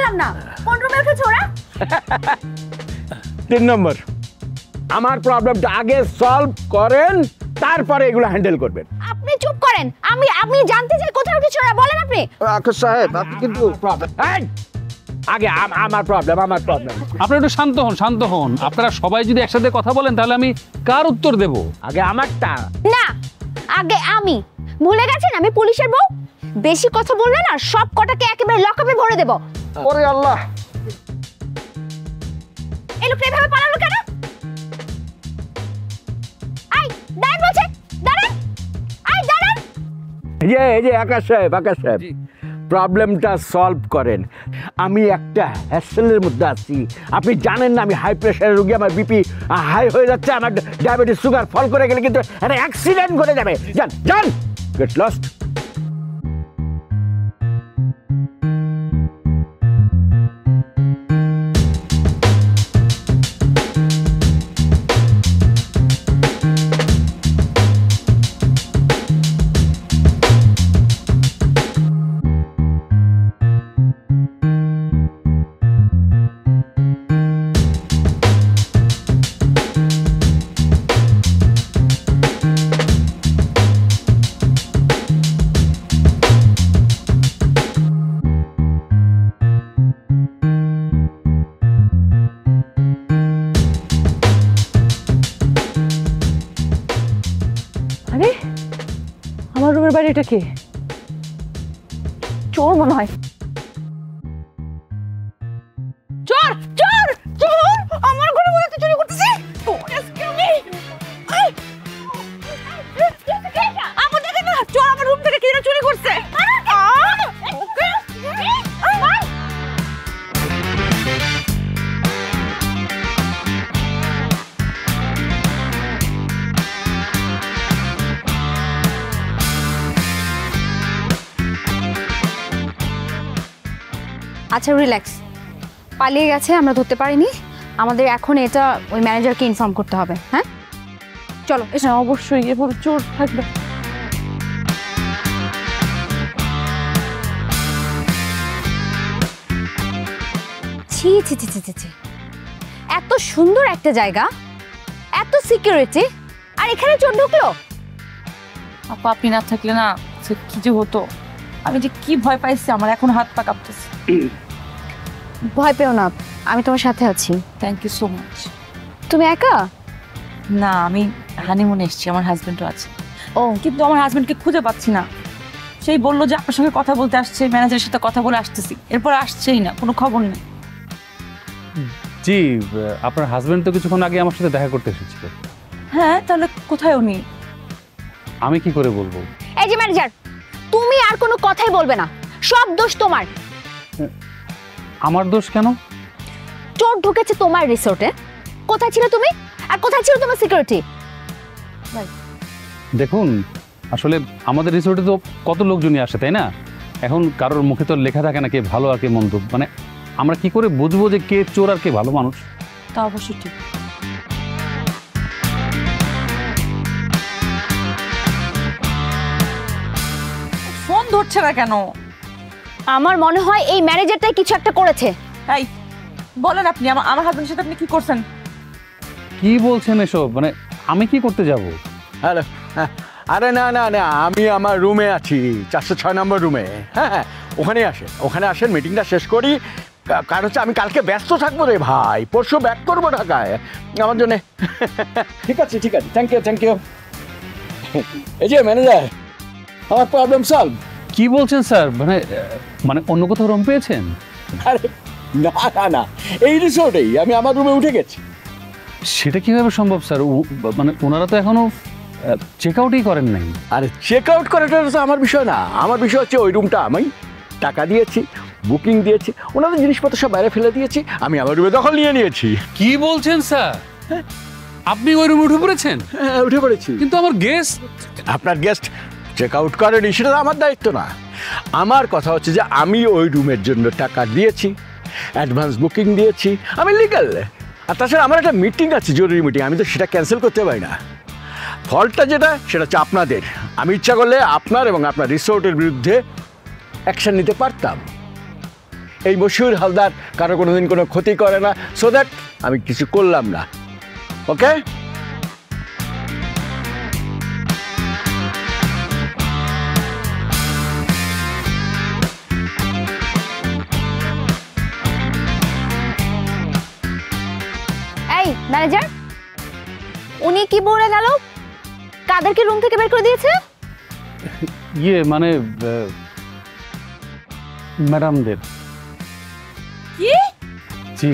বুঝলাম না, কোন রুমে উঠেছো ওরা? 3 নম্বর, আমার প্রবলেমটা আগে সলভ করেন, তারপরে এগুলো হ্যান্ডেল করবেন। আপনি চুপ করেন, আমি জানতে চাই কোথায় উঠেছো ওরা, বলেন আপনি। আকাশ সাহেব, আপনি কিন্তু আগে আমার প্রবলেম। আপনারা একটু শান্ত হন। আপনারা সবাই যদি একসাথে কথা বলেন তাহলে আমি কার উত্তর দেব? আগে আমারটা না, আগে আমি। ভুলে গেছেন আমি পুলিশের বউ? বেশি কথা বললে না সব কটাকে একেবারে লকআপে ভরে দেব। ওরে আল্লাহ, এই লোকটা এভাবে পালালো কেন? আই দাঁড়ান বলছে, দাঁড়ান, আই দাঁড়ান। এই যে আকাশ সাহেব, প্রবলেমটা সলভ করেন। আমি একটা হ্যাসেলের মধ্যে আছি, আপনি জানেন না আমি হাই প্রেশারের রোগী, আমার বিপি হাই হয়ে যাচ্ছে, আমার ডায়াবেটিস সুগার ফল করে গেলে কিন্তু একটা অ্যাক্সিডেন্ট ঘটে যাবে। যান গেট লস্ট। আরে আমার রুমের বাইরে এটা কে? চোর মনে হয়। চোর চোর চোর আমার ঘরে বসে চুরি করতেছে। আমার দেখে না, চোর আমার রুম থেকে কিনে চুরি করছে। আচ্ছা রিল্যাক্স, পালিয়ে গেছে, আমরা ধরতে পারিনি। আমাদের এখন এটা ওই ম্যানেজারকে ইনফর্ম করতে হবে। হ্যাঁ চলো। হ্যাঁ অবশ্যই, এবার চোর থাকবে। ছি ছি ছি ছি ছি, এত সুন্দর একটা জায়গা, এত সিকিউরিটি, আর এখানে চোর ঢুকলো। আপা আপনি না থাকলে না কি যে হতো, আমি যে কি ভয় পাইছি, আমার এখন হাত পা কাঁপতেছে। ভয় পেও না, আমি তোমার সাথে আছি। Thank you so much. তুমি একা? না, আমি হানিমুনে এসেছি, আমার হাজবেন্ডও আছে। ও, কিন্তু আমার হাজবেন্ডকে খুঁজে পাচ্ছি না। সেই বললো যে আপনার সঙ্গে কথা বলতে আসছে, ম্যানেজারের সাথে কথা বলে আসতেছি, এরপর আসছেই না, কোনো খবর নেই। জি, আপনার হাজবেন্ড তো কিছুক্ষণ আগে আমার সাথে দেখা করতে এসেছিল। হ্যাঁ, তাহলে কোথায় উনি? আমি কি করে বলবো? এই যে ম্যানেজার, তুমি আর কোনো কথাই বলবে না, সব দোষ তোমার। আমার দোষ কেন? চোর ঢুকেছে তোমার রিসোর্টে, কোথায় ছিল তুমি, আর কোথায় ছিল তোমার সিকিউরিটি? দেখুন, আসলে আমাদের রিসোর্টে তো কত লোকজনই আসে, তাই না? এখন কারোর মুখে তো লেখা থাকে না কে ভালো আর কে মন্দ। মানে আমরা কি করে বুঝবো যে কে চোর আর কে ভালো মানুষ? তা অবশ্যই ঠিক। ফোন ধরছে না কেন? আমার মনে হয় এই ম্যানেজারটাই কিছু একটা করেছে। এই বলেন আপনি, আমার হাজবেন্ডের সাথে আপনি কি করছেন? কি বলছেন এসব? মানে আমি কি করতে যাব? হ্যালো, আরে না না না, আমি আমার রুমে আছি, 406 নম্বর রুমে। হ্যাঁ ওখানে আসেন, মিটিংটা শেষ করি। কারণ হচ্ছে আমি কালকে ব্যস্ত থাকবো রে ভাই, পরশু ব্যাক করবো ঢাকায় আমার জন্যে। ঠিক আছে থ্যাংক ইউ। এই যে ম্যানেজার, আমার প্রবলেম সলভ। কি বলছেন স্যার? মানে অন্য কোথাও রুম পেয়েছেন? আরে না, এই রিসোর্টেই আমি আমার রুমে উঠে গেছি। সেটা কিভাবে সম্ভব স্যার? মানে ওনারা তো এখনো চেক আউটই করেন নাই। আরে চেক আউট করাটা তো আমার বিষয় না, আমার বিষয় হচ্ছে ওই রুমটা আমি টাকা দিয়েছি, বুকিং দিয়েছি, ওনাদের জিনিসপত্র সব বাইরে ফেলে দিয়েছি, আমি আমার রুমে দখল নিয়ে নিয়েছি। কি বলছেন স্যার? আপনি ওই রুমে উঠে পড়েছেন? হ্যাঁ উঠে পড়েছি। কিন্তু আমার গেস্ট। আপনার গেস্ট চেক আউট করেনি সেটা আমার দায়িত্ব না। আমার কথা হচ্ছে যে আমি ওই রুমের জন্য টাকা দিয়েছি, অ্যাডভান্স বুকিং দিয়েছি, আমি লিগ্যাল। আর তাছাড়া আমার একটা মিটিং আছে, জরুরি মিটিং, আমি তো সেটা ক্যান্সেল করতে পারি না। ফলটা যেটা সেটা হচ্ছে আপনাদের। আমি ইচ্ছা করলে আপনার এবং আপনার রিসোর্টের বিরুদ্ধে অ্যাকশন নিতে পারতাম, এই মশিউর হালদার কারো কোনোদিন কোনো ক্ষতি করে না, সো দ্যাট আমি কিছু করলাম না। ওকে? এই ম্যানেজার, উনি কি বলে গেল? কাদেরকে রুম থেকে বের করে দিয়েছে? ইয়ে মানে ম্যাডামদের। কি? জি।